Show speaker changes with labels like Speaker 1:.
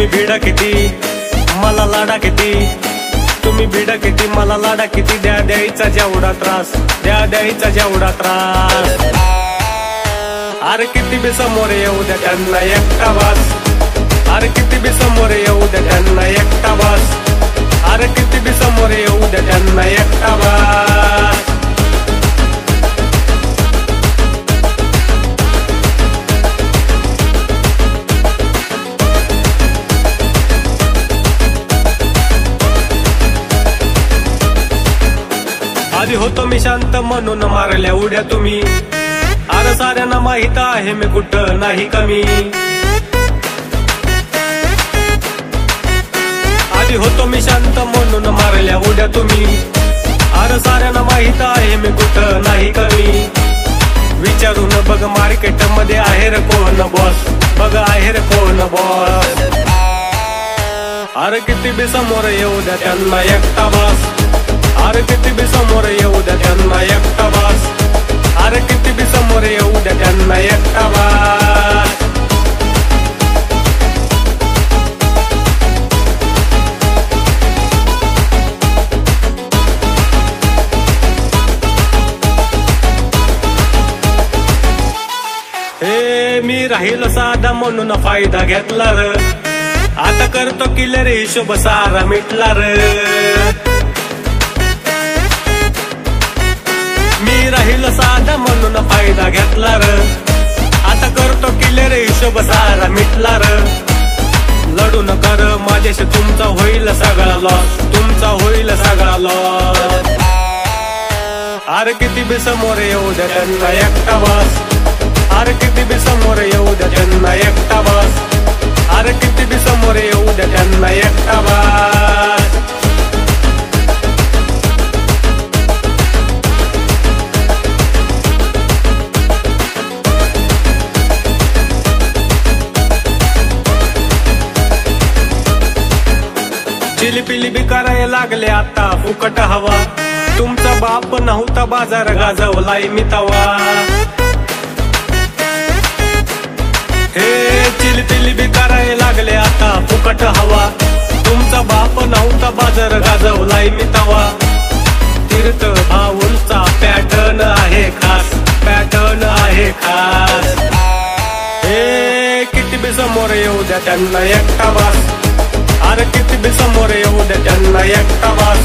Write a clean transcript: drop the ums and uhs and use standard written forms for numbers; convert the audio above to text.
Speaker 1: तुम्ही भिडा किती मला लाडा किती, तुम्ही भिडा किती मला लाडा किती, द्या द्यायचा जेवढा त्रास, द्या द्यायचा जेवढा त्रास. अरे किती बी समोर येऊ द्या त्यांना एकटा बास, अरे किती बी समोर येऊ द्या त्यांना एकटा बास, अरे किती बी समोर येऊ द्या त्यांना एकटा बास. आधी होतो मी शांत म्हणून मारल्या उड्या तुम्ही, अरे साऱ्यांना माहित आहे मी कुठं नाही कमी. आधी होतो मी शांत म्हणून मारल्या उड्या तुम्ही, अरे साऱ्यांना माहित आहे मी कुठं नाही कमी. विचारून बघ मार्केट मध्ये आहे रे कोण बॉस, बघ आहे रे कोण बॉस. अरे किती बी समोर येऊ द्या त्यांना एकटा बास, अरे किती बी समोर येऊ द्या त्यांना एकटा बास, अरे किती बी समोर येऊ द्या त्यांना एकटा बास. हे मी राहील साधा म्हणून फायदा घेतला र, आता करतो किल्लर हिशोब सारा मिटला र. मी राहील साधा म्हणून फायदा घेतला र, आता करतो किल्लर हिशोब सारा मिटला र. लढू नका र माझ्याशी तुमचा होईल सगळा लॉस, तुमचा होईल सगळा लॉस. अरे किती बी समोर येऊ द्या त्यांना एकटा बास, अरे किती बी समोर येऊ द्या त्यांना एकटा बास, अरे किती बी समोर येऊ द्या त्यांना एकटा बास. चिलीपिली बी करायला लागले आता फुकट हवा, तुमचा बाप नव्हता बाजार गाजवलाय मी तवा. हे चिलीपिली बी करायला लागले आता फुकट हवा, तुमचा बाप नव्हता बाजार गाजवलाय मी तवा. तीर्थ भाऊंचा पॅटर्न आहे खास, पॅटर्न आहे खास. हे किती बी समोर येऊ द्या त्यांना एकटा बास, अरे किती बी समोर येऊ द्या त्यांना एकटा बास,